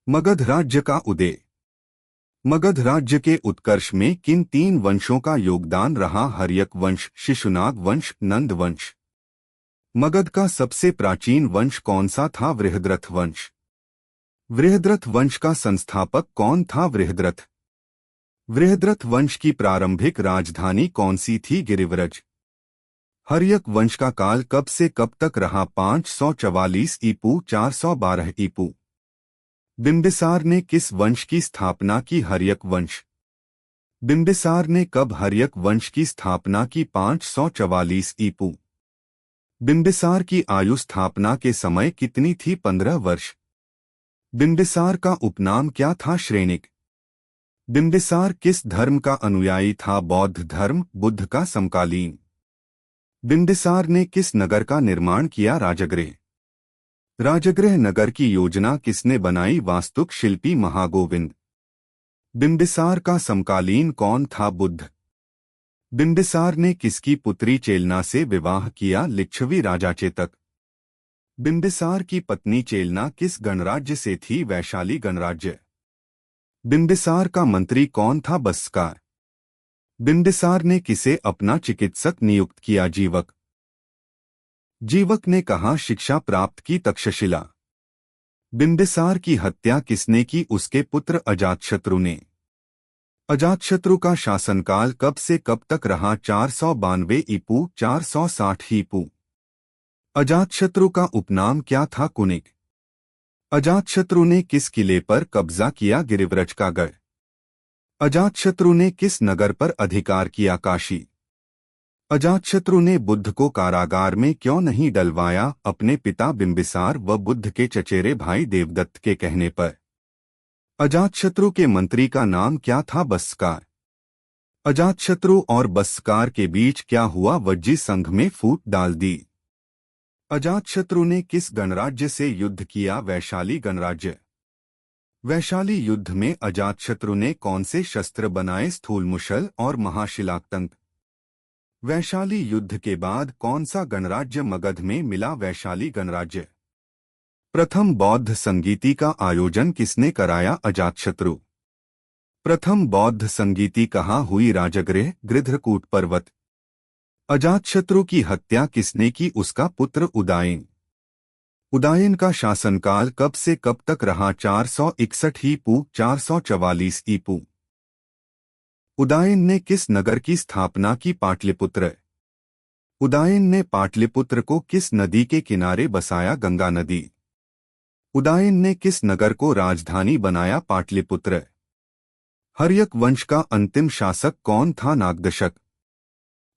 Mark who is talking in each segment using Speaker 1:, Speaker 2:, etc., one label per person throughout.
Speaker 1: मगध राज्य का उदय। मगध राज्य के उत्कर्ष में किन तीन वंशों का योगदान रहा? हर्यक वंश, शिशुनाग वंश, नंद वंश। मगध का सबसे प्राचीन वंश कौन सा था? बृहद्रथ वंश। बृहद्रथ वंश का संस्थापक कौन था? बृहद्रथ। बृहद्रथ वंश की प्रारंभिक राजधानी कौन सी थी? गिरिव्रज। हर्यक वंश का काल कब से कब तक रहा? 544 ईपू 412 ईपू। बिंबिसार ने किस वंश की स्थापना की? हर्यक वंश। बिंबिसार ने कब हर्यक वंश की स्थापना की? 544 ईपू। बिंबिसार की आयु स्थापना के समय कितनी थी? 15 वर्ष। बिंबिसार का उपनाम क्या था? श्रेणिक। बिंबिसार किस धर्म का अनुयायी था? बौद्ध धर्म। बुद्ध का समकालीन। बिंबिसार ने किस नगर का निर्माण किया? राजगृह। राजगृह नगर की योजना किसने बनाई? वास्तुक शिल्पी महागोविंद। बिंबिसार का समकालीन कौन था? बुद्ध। बिंबिसार ने किसकी पुत्री चेलना से विवाह किया? लिच्छवी राजा चेतक। बिंबिसार की पत्नी चेलना किस गणराज्य से थी? वैशाली गणराज्य। बिंबिसार का मंत्री कौन था? बस्कार। बिंबिसार ने किसे अपना चिकित्सक नियुक्त किया? जीवक। जीवक ने कहाँ शिक्षा प्राप्त की? तक्षशिला। बिंबिसार की हत्या किसने की? उसके पुत्र अजातशत्रु ने। अजातशत्रु का शासनकाल कब से कब तक रहा? 492 ईपू 460 ईपू। अजातशत्रु का उपनाम क्या था? कुनिक। अजातशत्रु ने किस किले पर कब्जा किया? गिरिव्रज का गढ़। अजातशत्रु ने किस नगर पर अधिकार किया? काशी। अजातशत्रु ने बुद्ध को कारागार में क्यों नहीं डलवाया? अपने पिता बिंबिसार व बुद्ध के चचेरे भाई देवदत्त के कहने पर। अजातशत्रु के मंत्री का नाम क्या था? बस्कार। अजातशत्रु और बस्कार के बीच क्या हुआ? वज्जी संघ में फूट डाल दी। अजातशत्रु ने किस गणराज्य से युद्ध किया? वैशाली गणराज्य। वैशाली युद्ध में अजातशत्रु ने कौन से शस्त्र बनाए? स्थूलमुशल और महाशिलाक्तंक। वैशाली युद्ध के बाद कौन सा गणराज्य मगध में मिला? वैशाली गणराज्य। प्रथम बौद्ध संगीति का आयोजन किसने कराया? अजातशत्रु। प्रथम बौद्ध संगीति कहाँ हुई? राजगृह, गृध्रकूट पर्वत। अजातशत्रु की हत्या किसने की? उसका पुत्र उदायन। उदायन का शासनकाल कब से कब तक रहा? 461 ईपू 444 ईपू। उदायन ने किस नगर की स्थापना की? पाटलिपुत्र। उदायन ने पाटलिपुत्र को किस नदी के किनारे बसाया? गंगा नदी। उदायन ने किस नगर को राजधानी बनाया? पाटलिपुत्र। हर्यक वंश का अंतिम शासक कौन था? नागदशक।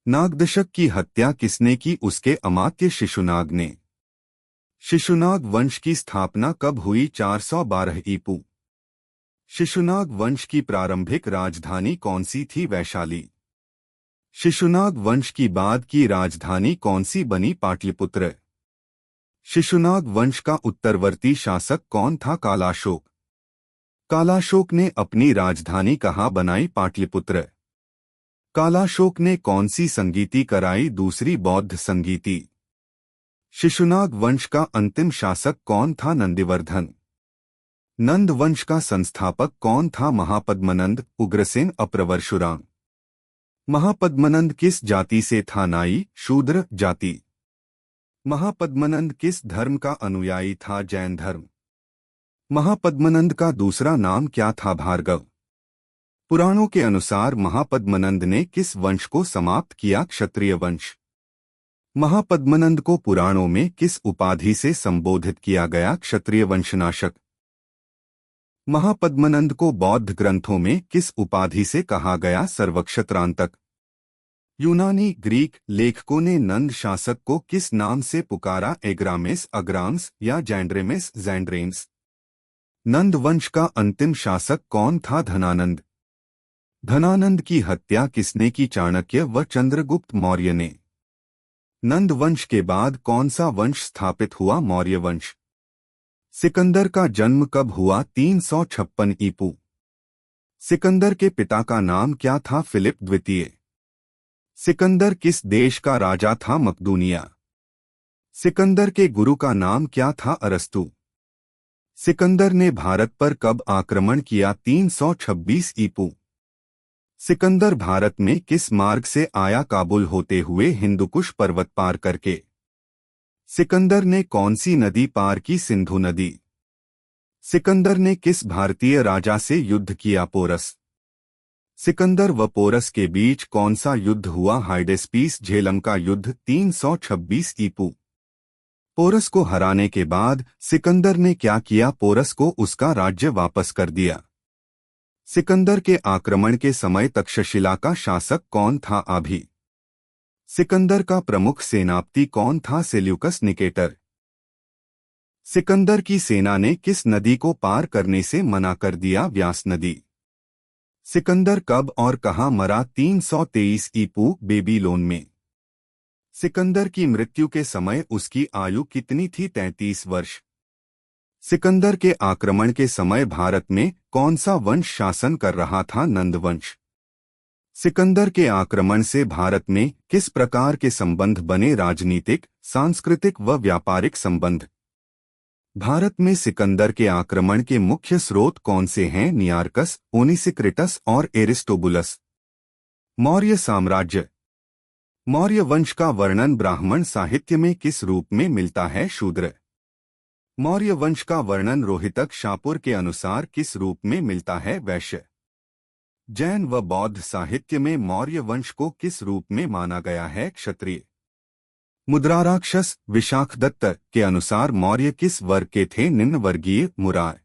Speaker 1: नागदशक की हत्या किसने की? उसके अमात्य शिशुनाग ने। शिशुनाग वंश की स्थापना कब हुई? 412 ईपू। शिशुनाग वंश की प्रारंभिक राजधानी कौन सी थी? वैशाली। शिशुनाग वंश की बाद की राजधानी कौन सी बनी? पाटलिपुत्र। शिशुनाग वंश का उत्तरवर्ती शासक कौन था? कालाशोक। कालाशोक ने अपनी राजधानी कहाँ बनाई? पाटलिपुत्र। कालाशोक ने कौन सी संगीति कराई? दूसरी बौद्ध संगीति। शिशुनाग वंश का अंतिम शासक कौन था? नंदिवर्धन। नंद वंश का संस्थापक कौन था? महापद्मनंद, उग्रसेन, अप्रवरशुराम। महापद्मनंद किस जाति से था? नाई, शूद्र जाति। महापद्मनंद किस धर्म का अनुयायी था? जैन धर्म। महापद्मनंद का दूसरा नाम क्या था? भार्गव। पुराणों के अनुसार महापद्मनंद ने किस वंश को समाप्त किया? क्षत्रिय वंश। महापद्मनंद को पुराणों में किस उपाधि से संबोधित किया गया? क्षत्रिय वंशनाशक। महापद्मनंद को बौद्ध ग्रंथों में किस उपाधि से कहा गया? सर्वक्षत्रांतक। यूनानी ग्रीक लेखकों ने नंद शासक को किस नाम से पुकारा? एग्रामेस, अग्रांस या जैंड्रेमेस, जैंड्रेन्स। नंद वंश का अंतिम शासक कौन था? धनानंद। धनानंद की हत्या किसने की? चाणक्य व चंद्रगुप्त मौर्य ने। नंद वंश के बाद कौन सा वंश स्थापित हुआ? मौर्य वंश। सिकंदर का जन्म कब हुआ? 356 ईपू। सिकंदर के पिता का नाम क्या था? फिलिप द्वितीय। सिकंदर किस देश का राजा था? मकदूनिया। सिकंदर के गुरु का नाम क्या था? अरस्तु। सिकंदर ने भारत पर कब आक्रमण किया? 326 ईपू। सिकंदर भारत में किस मार्ग से आया? काबुल होते हुए हिंदुकुश पर्वत पार करके। सिकंदर ने कौन सी नदी पार की? सिंधु नदी। सिकंदर ने किस भारतीय राजा से युद्ध किया? पोरस। सिकंदर व पोरस के बीच कौन सा युद्ध हुआ? हाइडेस्पीस झेलम का युद्ध। 326 ईपू। पोरस को हराने के बाद सिकंदर ने क्या किया? पोरस को उसका राज्य वापस कर दिया। सिकंदर के आक्रमण के समय तक्षशिला का शासक कौन था? आभी। सिकंदर का प्रमुख सेनापति कौन था? Seleucus Nicator. सिकंदर की सेना ने किस नदी को पार करने से मना कर दिया? व्यास नदी। सिकंदर कब और कहां मरा? 323 ईपू। बेबीलोन में। सिकंदर की मृत्यु के समय उसकी आयु कितनी थी? 33 वर्ष। सिकंदर के आक्रमण के समय भारत में कौन सा वंश शासन कर रहा था? नंद वंश। सिकंदर के आक्रमण से भारत में किस प्रकार के संबंध बने? राजनीतिक, सांस्कृतिक व व्यापारिक संबंध। भारत में सिकंदर के आक्रमण के मुख्य स्रोत कौन से हैं? नियार्कस, ओनिसिक्रिटस और एरिस्टोबुलस। मौर्य साम्राज्य। मौर्य वंश का वर्णन ब्राह्मण साहित्य में किस रूप में मिलता है? शूद्र। मौर्य वंश का वर्णन रोहितक शापुर के अनुसार किस रूप में मिलता है? वैश्य। जैन व बौद्ध साहित्य में मौर्य वंश को किस रूप में माना गया है? क्षत्रिय। मुद्राराक्षस विशाखदत्त के अनुसार मौर्य किस वर्ग के थे? निम्न वर्गीय। मुरार।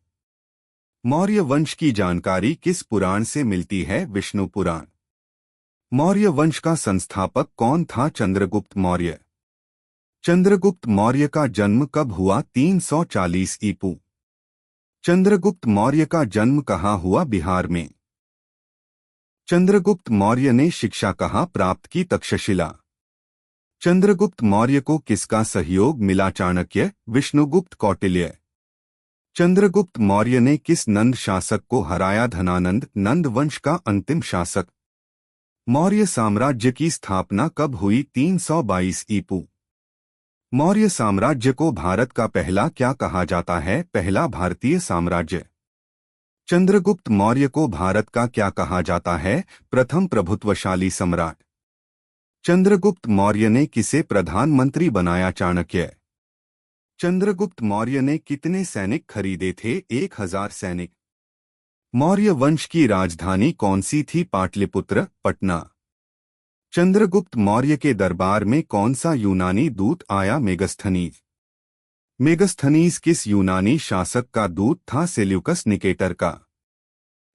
Speaker 1: मौर्य वंश की जानकारी किस पुराण से मिलती है? विष्णु पुराण। मौर्य वंश का संस्थापक कौन था? चंद्रगुप्त मौर्य। चंद्रगुप्त मौर्य का जन्म कब हुआ? 340 ईपू। चंद्रगुप्त मौर्य का जन्म कहाँ हुआ? बिहार में। चंद्रगुप्त मौर्य ने शिक्षा कहाँ प्राप्त की? तक्षशिला। चंद्रगुप्त मौर्य को किसका सहयोग मिला? चाणक्य, विष्णुगुप्त, कौटिल्य। चंद्रगुप्त मौर्य ने किस नंद शासक को हराया? धनानंद, नंद वंश का अंतिम शासक। मौर्य साम्राज्य की स्थापना कब हुई? 322 ईपू। मौर्य साम्राज्य को भारत का पहला क्या कहा जाता है? पहला भारतीय साम्राज्य। चंद्रगुप्त मौर्य को भारत का क्या कहा जाता है? प्रथम प्रभुत्वशाली सम्राट। चंद्रगुप्त मौर्य ने किसे प्रधानमंत्री बनाया? चाणक्य। चंद्रगुप्त मौर्य ने कितने सैनिक खरीदे थे? 1000 सैनिक। मौर्य वंश की राजधानी कौन सी थी? पाटलिपुत्र, पटना। चंद्रगुप्त मौर्य के दरबार में कौन सा यूनानी दूत आया? मेगस्थनीज। मेगस्थनीज किस यूनानी शासक का दूत था? सेल्यूकस निकेटर का।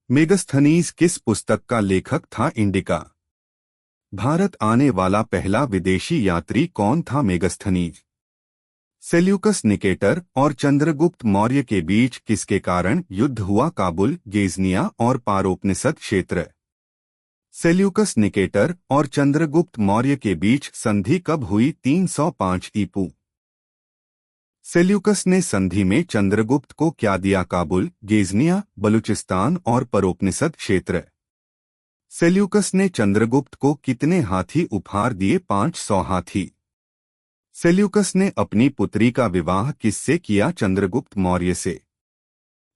Speaker 1: मेगस्थनीज किस पुस्तक का लेखक था? इंडिका। भारत आने वाला पहला विदेशी यात्री कौन था? मेगस्थनीज। सेल्यूकस निकेटर और चंद्रगुप्त मौर्य के बीच किसके कारण युद्ध हुआ? काबुल, गेजनिया और पारोपनिषद क्षेत्र। सेल्यूकस निकेटर और चंद्रगुप्त मौर्य के बीच संधि कब हुई? 305 ईपू। सेल्यूकस ने संधि में चंद्रगुप्त को क्या दिया? काबुल, गेजनिया, बलूचिस्तान और परोपनिषद क्षेत्र। सेल्यूकस ने चंद्रगुप्त को कितने हाथी उपहार दिए? 500 हाथी। सेल्यूकस ने अपनी पुत्री का विवाह किससे किया? चंद्रगुप्त मौर्य से।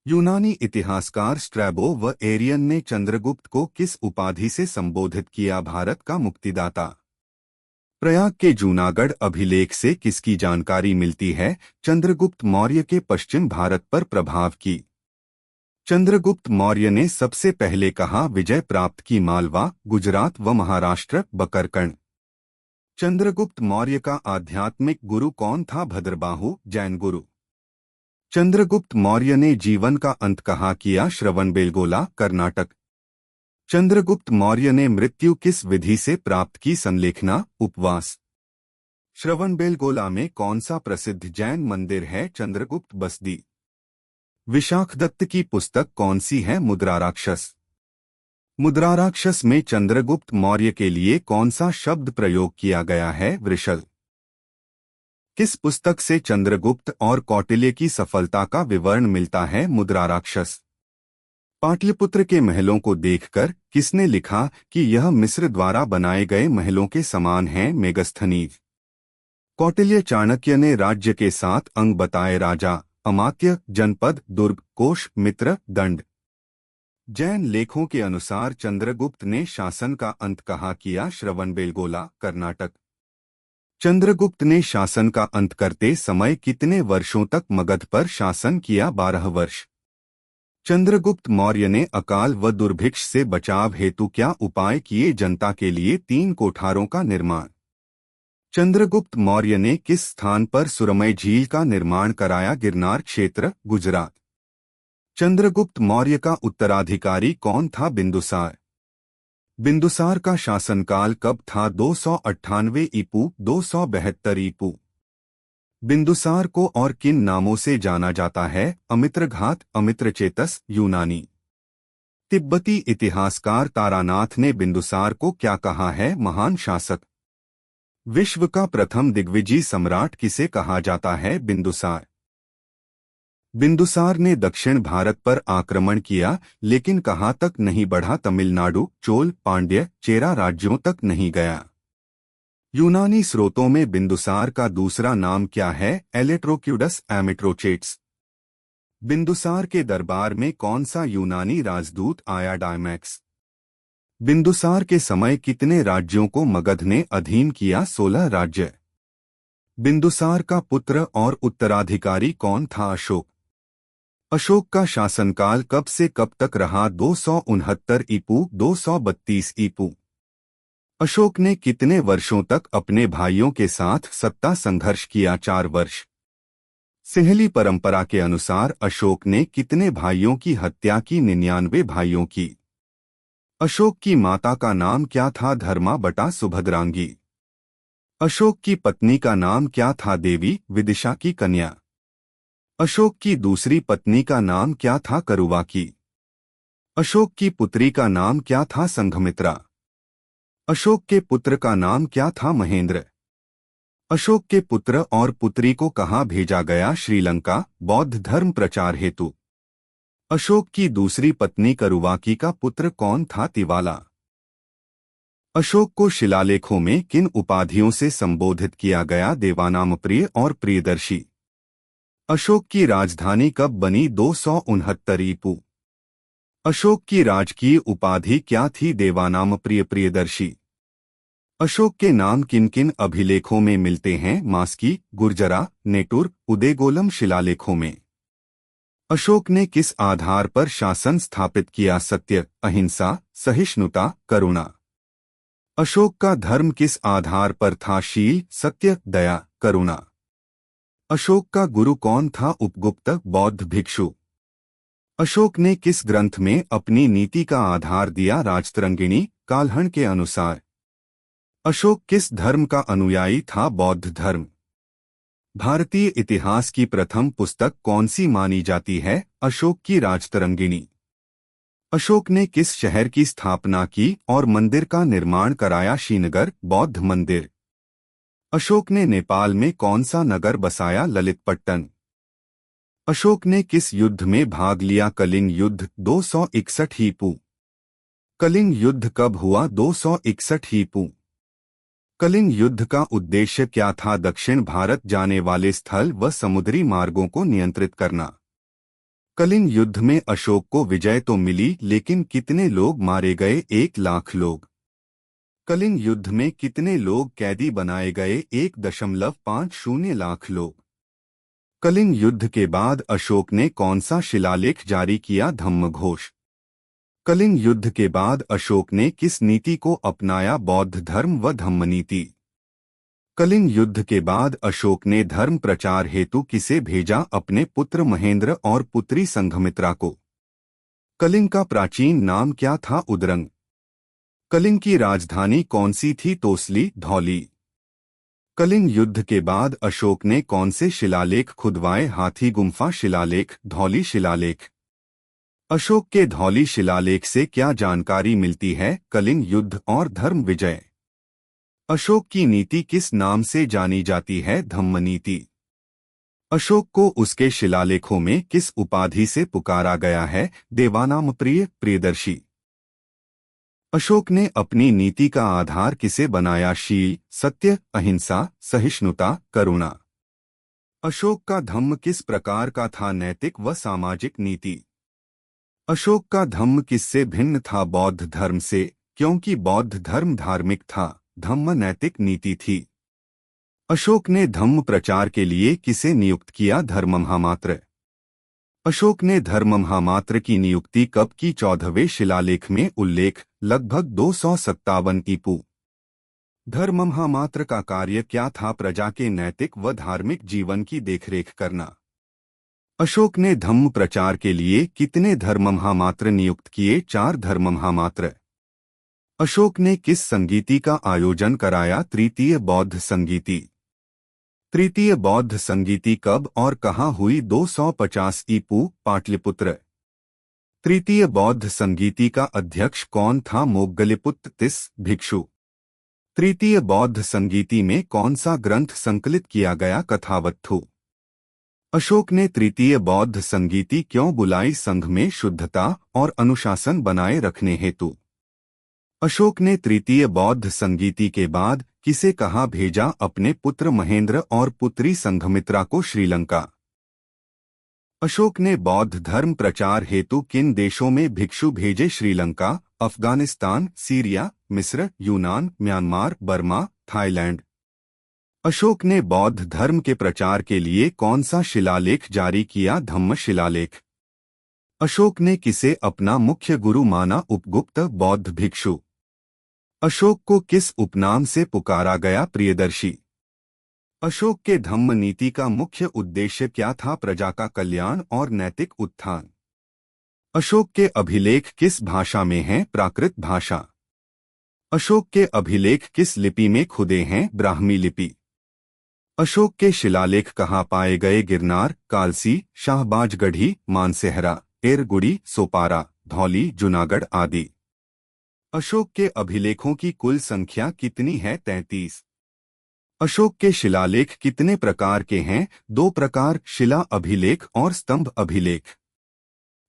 Speaker 1: यूनानी इतिहासकार स्ट्रैबो व एरियन ने चंद्रगुप्त को किस उपाधि से संबोधित किया? भारत का मुक्तिदाता। प्रयाग के जूनागढ़ अभिलेख से किसकी जानकारी मिलती है? चंद्रगुप्त मौर्य के पश्चिम भारत पर प्रभाव की। चंद्रगुप्त मौर्य ने सबसे पहले कहाँ विजय प्राप्त की? मालवा, गुजरात व महाराष्ट्र, बकरकण। चंद्रगुप्त मौर्य का आध्यात्मिक गुरु कौन था? भद्रबाहु, जैन गुरु। चंद्रगुप्त मौर्य ने जीवन का अंत कहाँ किया? श्रवणबेलगोला, कर्नाटक। चंद्रगुप्त मौर्य ने मृत्यु किस विधि से प्राप्त की? संलेखना, उपवास। श्रवणबेलगोला में कौन सा प्रसिद्ध जैन मंदिर है? चंद्रगुप्त बसदी। विशाखदत्त की पुस्तक कौन सी है? मुद्राराक्षस। मुद्राराक्षस में चंद्रगुप्त मौर्य के लिए कौन सा शब्द प्रयोग किया गया है? वृषल। किस पुस्तक से चंद्रगुप्त और कौटिल्य की सफलता का विवरण मिलता है? मुद्राराक्षस। पाटलिपुत्र के महलों को देखकर किसने लिखा कि यह मिस्र द्वारा बनाए गए महलों के समान हैं? मेगस्थनीज। कौटिल्य चाणक्य ने राज्य के 7 अंग बताए। राजा, अमात्य, जनपद, दुर्ग, कोष, मित्र, दंड। जैन लेखों के अनुसार चंद्रगुप्त ने शासन का अंत कहाँ किया? श्रवणबेलगोला, कर्नाटक। चंद्रगुप्त ने शासन का अंत करते समय कितने वर्षों तक मगध पर शासन किया? 12 वर्ष। चंद्रगुप्त मौर्य ने अकाल व दुर्भिक्ष से बचाव हेतु क्या उपाय किए? जनता के लिए 3 कोठारों का निर्माण। चंद्रगुप्त मौर्य ने किस स्थान पर सुरमई झील का निर्माण कराया? गिरनार क्षेत्र, गुजरात। चंद्रगुप्त मौर्य का उत्तराधिकारी कौन था? बिंदुसार। बिंदुसार का शासनकाल कब था? 298 ईपू 272 ईपू। बिंदुसार को और किन नामों से जाना जाता है? अमित्रघात, अमित्रचेतस, यूनानी। तिब्बती इतिहासकार तारानाथ ने बिंदुसार को क्या कहा है? महान शासक। विश्व का प्रथम दिग्विजयी सम्राट किसे कहा जाता है? बिंदुसार। बिंदुसार ने दक्षिण भारत पर आक्रमण किया, लेकिन कहाँ तक नहीं बढ़ा? तमिलनाडु, चोल, पांड्य, चेरा राज्यों तक नहीं गया। यूनानी स्रोतों में बिंदुसार का दूसरा नाम क्या है? एलेट्रोक्यूडस एमिट्रोचेट्स। बिंदुसार के दरबार में कौन सा यूनानी राजदूत आया? डायमैक्स। बिंदुसार के समय कितने राज्यों को मगध ने अधीन किया? 16 राज्य। बिंदुसार का पुत्र और उत्तराधिकारी कौन था? अशोक। अशोक का शासनकाल कब से कब तक रहा? 269 ईपू 232 ईपू। अशोक ने कितने वर्षों तक अपने भाइयों के साथ सत्ता संघर्ष किया? 4 वर्ष। सिंहली परंपरा के अनुसार अशोक ने कितने भाइयों की हत्या की? 99 भाइयों की। अशोक की माता का नाम क्या था? धर्मा बटा सुभद्रांगी। अशोक की पत्नी का नाम क्या था? देवी, विदिशा की कन्या। अशोक की दूसरी पत्नी का नाम क्या था? करुवा की। अशोक की पुत्री का नाम क्या था? संघमित्रा। अशोक के पुत्र का नाम क्या था? महेंद्र। अशोक के पुत्र और पुत्री को कहाँ भेजा गया? श्रीलंका, बौद्ध धर्म प्रचार हेतु। अशोक की दूसरी पत्नी करुवाकी का पुत्र कौन था? तिवाला। अशोक को शिलालेखों में किन उपाधियों से संबोधित किया गया? देवानामप्रिय और प्रियदर्शी। अशोक की राजधानी कब बनी? 269 ईपू। अशोक की राजकीय उपाधि क्या थी? देवानामप्रिय, प्रियदर्शी। अशोक के नाम किन किन अभिलेखों में मिलते हैं? मास्की, गुर्जरा, नेटुर, उदेगोलम शिलालेखों में। अशोक ने किस आधार पर शासन स्थापित किया? सत्य, अहिंसा, सहिष्णुता, करुणा। अशोक का धर्म किस आधार पर था? शील, सत्य, दया, करुणा। अशोक का गुरु कौन था? उपगुप्त, बौद्ध भिक्षु। अशोक ने किस ग्रंथ में अपनी नीति का आधार दिया? राजतरंगिणी, काल्हण के अनुसार। अशोक किस धर्म का अनुयायी था? बौद्ध धर्म। भारतीय इतिहास की प्रथम पुस्तक कौन सी मानी जाती है? अशोक की राजतरंगिणी। अशोक ने किस शहर की स्थापना की और मंदिर का निर्माण कराया? श्रीनगर, बौद्ध मंदिर। अशोक ने नेपाल में कौन सा नगर बसाया? ललितपट्टन। अशोक ने किस युद्ध में भाग लिया? कलिंग युद्ध, 261 ईपू। कलिंग युद्ध कब हुआ? 261 ईपू। कलिंग युद्ध का उद्देश्य क्या था? दक्षिण भारत जाने वाले स्थल व समुद्री मार्गों को नियंत्रित करना। कलिंग युद्ध में अशोक को विजय तो मिली, लेकिन कितने लोग मारे गए? 1 लाख लोग। कलिंग युद्ध में कितने लोग कैदी बनाए गए? 1.50 लाख लोग। कलिंग युद्ध के बाद अशोक ने कौन सा शिलालेख जारी किया? धम्मघोष। कलिंग युद्ध के बाद अशोक ने किस नीति को अपनाया? बौद्ध धर्म व धम्मनीति। कलिंग युद्ध के बाद अशोक ने धर्म प्रचार हेतु किसे भेजा? अपने पुत्र महेंद्र और पुत्री संघमित्रा को। कलिंग का प्राचीन नाम क्या था? उदरंग। कलिंग की राजधानी कौन सी थी? तोसली, धौली। कलिंग युद्ध के बाद अशोक ने कौन से शिलालेख खुदवाए? हाथी गुम्फा शिलालेख, धौली शिलालेख। अशोक के धौली शिलालेख से क्या जानकारी मिलती है? कलिंग युद्ध और धर्म विजय। अशोक की नीति किस नाम से जानी जाती है? धम्मनीति। अशोक को उसके शिलालेखों में किस उपाधि से पुकारा गया है? देवानामप्रिय, प्रियदर्शी। अशोक ने अपनी नीति का आधार किसे बनाया? शील, सत्य, अहिंसा, सहिष्णुता, करुणा। अशोक का धम्म किस प्रकार का था? नैतिक व सामाजिक नीति। अशोक का धम्म किससे भिन्न था? बौद्ध धर्म से, क्योंकि बौद्ध धर्म धार्मिक था, धम्म नैतिक नीति थी। अशोक ने धम्म प्रचार के लिए किसे नियुक्त किया? धर्ममहामात्र। अशोक ने धर्ममहामात्र की नियुक्ति कब की? 14वें शिलालेख में उल्लेख, लगभग 257 ईपू। धर्ममहामात्र का कार्य क्या था? प्रजा के नैतिक व धार्मिक जीवन की देखरेख करना। अशोक ने धम्म प्रचार के लिए कितने धर्ममहामात्र नियुक्त किए? 4 धर्ममहामात्र। अशोक ने किस संगीति का आयोजन कराया? तृतीय बौद्ध संगीति। तृतीय बौद्ध संगीति कब और कहाँ हुई? 250 ईपू, पाटलिपुत्र। तृतीय बौद्ध संगीति का अध्यक्ष कौन था? मोग्गलिपुत्र तिस भिक्षु। तृतीय बौद्ध संगीति में कौन सा ग्रंथ संकलित किया गया? कथावत्थु। अशोक ने तृतीय बौद्ध संगीति क्यों बुलाई? संघ में शुद्धता और अनुशासन बनाए रखने हेतु। अशोक ने तृतीय बौद्ध संगीति के बाद किसे कहाँ भेजा? अपने पुत्र महेंद्र और पुत्री संघमित्रा को श्रीलंका। अशोक ने बौद्ध धर्म प्रचार हेतु किन देशों में भिक्षु भेजे? श्रीलंका, अफगानिस्तान, सीरिया, मिस्र, यूनान, म्यांमार, बर्मा, थाईलैंड। अशोक ने बौद्ध धर्म के प्रचार के लिए कौन सा शिलालेख जारी किया? धम्म शिलालेख। अशोक ने किसे अपना मुख्य गुरु माना? उपगुप्त बौद्ध भिक्षु। अशोक को किस उपनाम से पुकारा गया? प्रियदर्शी। अशोक के धम्म नीति का मुख्य उद्देश्य क्या था? प्रजा का कल्याण और नैतिक उत्थान। अशोक के अभिलेख किस भाषा में हैं? प्राकृत भाषा। अशोक के अभिलेख किस लिपि में खुदे हैं? ब्राह्मी लिपि। अशोक के शिलालेख कहाँ पाए गए? गिरनार, कालसी, शाहबाजगढ़ी, मानसेहरा, एरगुड़ी, सोपारा, धौली, जूनागढ़ आदि। अशोक के अभिलेखों की कुल संख्या कितनी है? 33। अशोक के शिलालेख कितने प्रकार के हैं? 2 प्रकार, शिला अभिलेख और स्तंभ अभिलेख।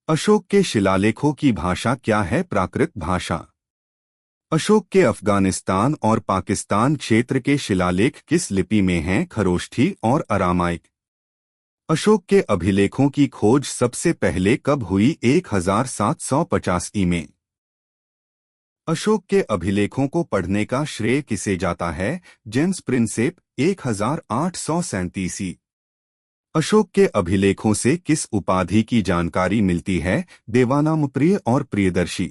Speaker 1: अशोक के शिलालेखों की भाषा क्या है? प्राकृत भाषा। अशोक के अफगानिस्तान और पाकिस्तान क्षेत्र के शिलालेख किस लिपि में हैं? खरोष्ठी और अरामाइक। अशोक के अभिलेखों की खोज सबसे पहले कब हुई? 1750 ई में। अशोक के अभिलेखों को पढ़ने का श्रेय किसे जाता है? जेम्स प्रिंसेप, 1837 ई। अशोक के अभिलेखों से किस उपाधि की जानकारी मिलती है? देवानामप्रिय और प्रियदर्शी।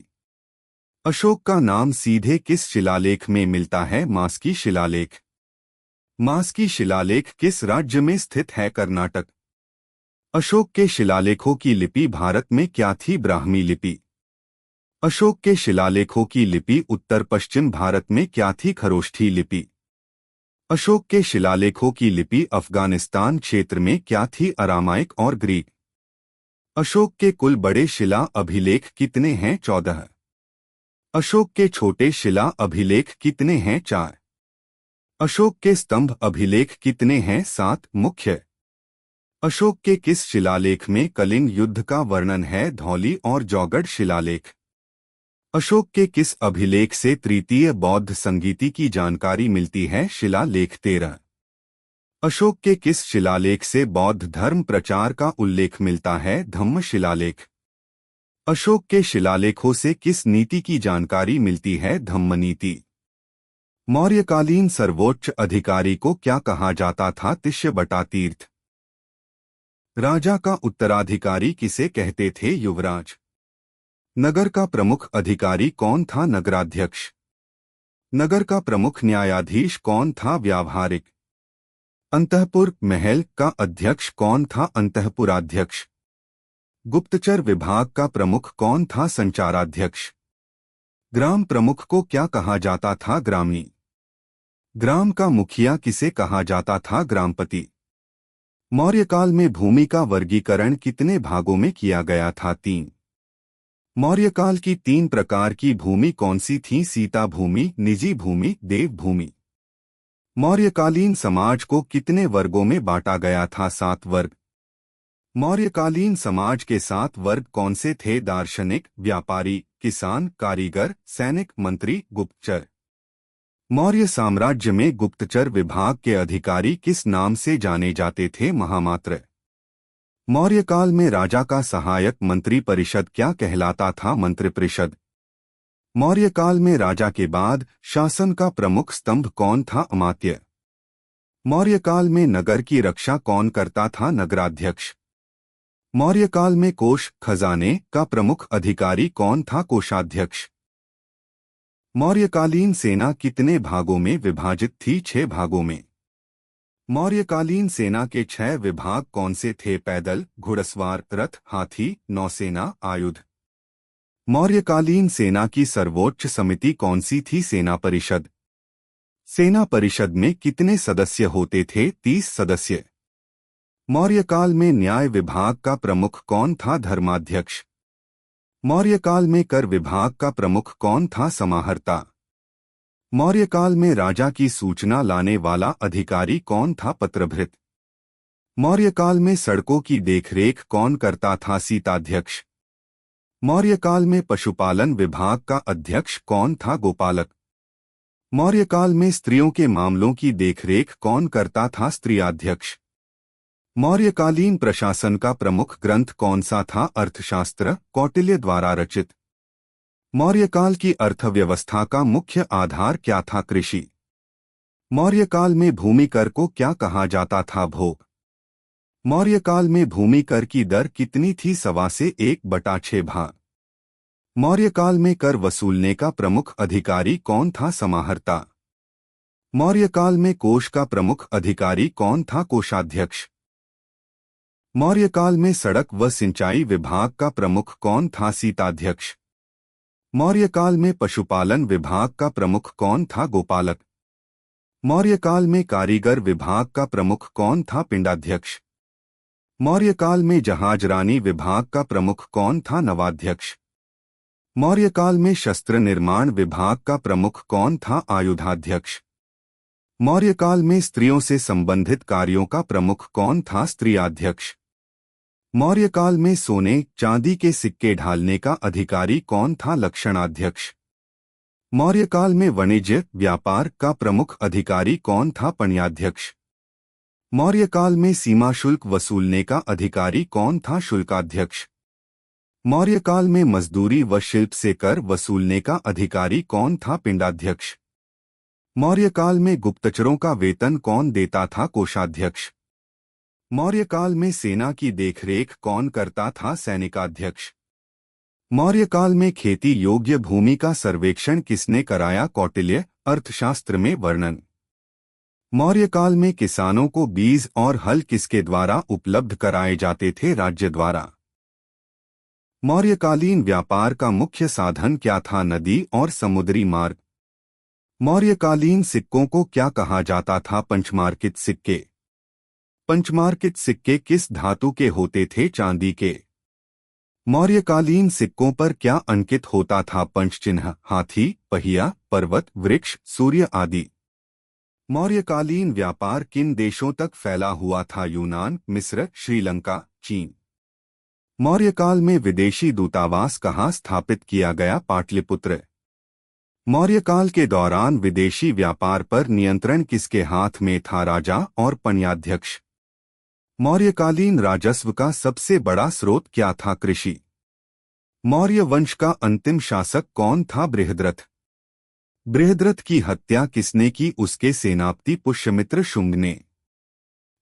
Speaker 1: अशोक का नाम सीधे किस शिलालेख में मिलता है? मास्की शिलालेख। मास्की शिलालेख किस राज्य में स्थित है? कर्नाटक। अशोक के शिलालेखों की लिपि भारत में क्या थी? ब्राह्मी लिपि। अशोक के शिलालेखों की लिपि उत्तर पश्चिम भारत में क्या थी? खरोष्ठी लिपि। अशोक के शिलालेखों की लिपि अफगानिस्तान क्षेत्र में क्या थी? अरामाइक और ग्रीक। अशोक के कुल बड़े शिला अभिलेख कितने हैं? 14। अशोक के छोटे शिला अभिलेख कितने हैं? 4। अशोक के स्तंभ अभिलेख कितने हैं? 7 मुख्य। अशोक के किस शिलालेख में कलिंग युद्ध का वर्णन है? धौली और जौगढ़ शिलालेख। अशोक के किस अभिलेख से तृतीय बौद्ध संगीति की जानकारी मिलती है? शिलालेख 13। अशोक के किस शिलालेख से बौद्ध धर्म प्रचार का उल्लेख मिलता है? धम्म शिलालेख। अशोक के शिलालेखों से किस नीति की जानकारी मिलती है? धम्म नीति। मौर्यकालीन सर्वोच्च अधिकारी को क्या कहा जाता था? तिष्यबटा तीर्थ। राजा का उत्तराधिकारी किसे कहते थे? युवराज। नगर का प्रमुख अधिकारी कौन था? नगराध्यक्ष। नगर का प्रमुख न्यायाधीश कौन था? व्यावहारिक। अंतःपुर महल का अध्यक्ष कौन था? अंतःपुराध्यक्ष। गुप्तचर विभाग का प्रमुख कौन था? संचाराध्यक्ष। ग्राम प्रमुख को क्या कहा जाता था? ग्रामी। ग्राम का मुखिया किसे कहा जाता था? ग्रामपति। मौर्यकाल में भूमि का वर्गीकरण कितने भागों में किया गया था? 3। मौर्यकाल की 3 प्रकार की भूमि कौन सी थी? सीता भूमि, निजी भूमि, देव भूमि। मौर्यकालीन समाज को कितने वर्गों में बांटा गया था? 7 वर्ग। मौर्यकालीन समाज के 7 वर्ग कौन से थे? दार्शनिक, व्यापारी, किसान, कारीगर, सैनिक, मंत्री, गुप्तचर। मौर्य साम्राज्य में गुप्तचर विभाग के अधिकारी किस नाम से जाने जाते थे? महामात्र। मौर्य काल में राजा का सहायक मंत्री परिषद क्या कहलाता था? मंत्रिपरिषद। मौर्य काल में राजा के बाद शासन का प्रमुख स्तंभ कौन था? अमात्य। मौर्य काल में नगर की रक्षा कौन करता था? नगराध्यक्ष। मौर्य काल में कोष खजाने का प्रमुख अधिकारी कौन था? कोषाध्यक्ष। मौर्यकालीन सेना कितने भागों में विभाजित थी? 6 भागों में। मौर्यकालीन सेना के 6 विभाग कौन से थे? पैदल, घुड़सवार, रथ, हाथी, नौसेना, आयुध। मौर्यकालीन सेना की सर्वोच्च समिति कौन सी थी? सेना परिषद। सेना परिषद में कितने सदस्य होते थे? 30 सदस्य। मौर्यकाल में न्याय विभाग का प्रमुख कौन था? धर्माध्यक्ष। मौर्यकाल में कर विभाग का प्रमुख कौन था? समाहर्ता। मौर्यकाल में राजा की सूचना लाने वाला अधिकारी कौन था? पत्रभृत। मौर्यकाल में सड़कों की देखरेख कौन करता था? सीताध्यक्ष। मौर्यकाल में पशुपालन विभाग का अध्यक्ष कौन था? गोपालक। मौर्यकाल में स्त्रियों के मामलों की देखरेख कौन करता था? स्त्रियाध्यक्ष। मौर्यकालीन प्रशासन का प्रमुख ग्रंथ कौन सा था? अर्थशास्त्र, कौटिल्य द्वारा रचित। मौर्यकाल की अर्थव्यवस्था का मुख्य आधार क्या था? कृषि। मौर्यकाल में भूमि कर को क्या कहा जाता था? भोग। मौर्यकाल में भूमि कर की दर कितनी थी? 1.25 से 1/6 भाग। मौर्यकाल में कर वसूलने का प्रमुख अधिकारी कौन था? समाहर्ता। मौर्यकाल में कोष का प्रमुख अधिकारी कौन था? कोषाध्यक्ष। मौर्यकाल में सड़क व सिंचाई विभाग का प्रमुख कौन था? सीताध्यक्ष। मौर्यकाल में पशुपालन विभाग का प्रमुख कौन था? गोपालक। मौर्यकाल में कारीगर विभाग का प्रमुख कौन था? पिंडाध्यक्ष। मौर्यकाल में जहाजरानी विभाग का प्रमुख कौन था? नवाध्यक्ष। मौर्यकाल में शस्त्र निर्माण विभाग का प्रमुख कौन था? आयुधाध्यक्ष। मौर्यकाल में स्त्रियों से संबंधित कार्यों का प्रमुख कौन था? स्त्रियाध्यक्ष। मौर्यकाल में सोने चांदी के सिक्के ढालने का अधिकारी कौन था? लक्षणाध्यक्ष। मौर्यकाल में वाणिज्य व्यापार का प्रमुख अधिकारी कौन था? पणयाध्यक्ष। मौर्यकाल में सीमा शुल्क वसूलने का अधिकारी कौन था? शुल्काध्यक्ष। मौर्यकाल में मजदूरी व शिल्प से कर वसूलने का अधिकारी कौन था? पिंडाध्यक्ष। मौर्यकाल में गुप्तचरों का वेतन कौन देता था? कोषाध्यक्ष। मौर्यकाल में सेना की देखरेख कौन करता था? सैनिकाध्यक्ष। मौर्यकाल में खेती योग्य भूमि का सर्वेक्षण किसने कराया? कौटिल्य, अर्थशास्त्र में वर्णन। मौर्यकाल में किसानों को बीज और हल किसके द्वारा उपलब्ध कराए जाते थे? राज्य द्वारा। मौर्यकालीन व्यापार का मुख्य साधन क्या था? नदी और समुद्री मार्ग। मौर्यकालीन सिक्कों को क्या कहा जाता था? पंचमार्कित सिक्के। पंचमार्कित सिक्के किस धातु के होते थे? चांदी के। मौर्यकालीन सिक्कों पर क्या अंकित होता था? पंचचिन्ह, हाथी, पहिया, पर्वत, वृक्ष, सूर्य आदि। मौर्यकालीन व्यापार किन देशों तक फैला हुआ था? यूनान, मिस्र, श्रीलंका, चीन। मौर्यकाल में विदेशी दूतावास कहाँ स्थापित किया गया? पाटलिपुत्र। मौर्यकाल के दौरान विदेशी व्यापार पर नियंत्रण किसके हाथ में था? राजा और पणयाध्यक्ष। मौर्यकालीन राजस्व का सबसे बड़ा स्रोत क्या था? कृषि। मौर्य वंश का अंतिम शासक कौन था? बृहद्रथ। बृहद्रथ की हत्या किसने की? उसके सेनापति पुष्यमित्र शुंग ने।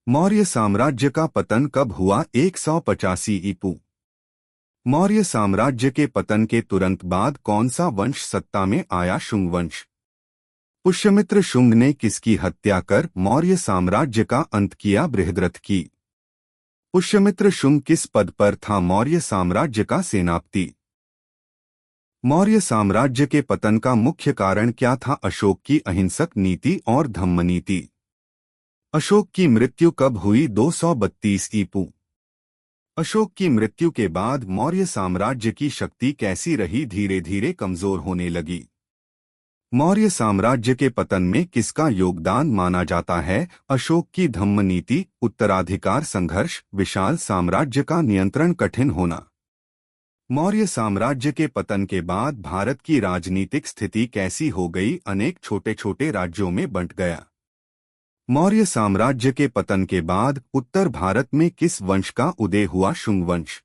Speaker 1: मौर्य साम्राज्य का पतन कब हुआ? 185 ईपू। मौर्य साम्राज्य के पतन के तुरंत बाद कौन सा वंश सत्ता में आया? शुंग वंश। पुष्यमित्र शुंग ने किसकी हत्या कर मौर्य साम्राज्य का अंत किया? बृहद्रथ की। पुष्यमित्र शुंग किस पद पर था? मौर्य साम्राज्य का सेनापति। मौर्य साम्राज्य के पतन का मुख्य कारण क्या था? अशोक की अहिंसक नीति और धम्म नीति। अशोक की मृत्यु कब हुई? 232 ईपू। अशोक की मृत्यु के बाद मौर्य साम्राज्य की शक्ति कैसी रही? धीरे धीरे कमजोर होने लगी। मौर्य साम्राज्य के पतन में किसका योगदान माना जाता है? अशोक की धम्म नीति, उत्तराधिकार संघर्ष, विशाल साम्राज्य का नियंत्रण कठिन होना। मौर्य साम्राज्य के पतन के बाद भारत की राजनीतिक स्थिति कैसी हो गई? अनेक छोटे छोटे राज्यों में बंट गया। मौर्य साम्राज्य के पतन के बाद उत्तर भारत में किस वंश का उदय हुआ? शुंग वंश।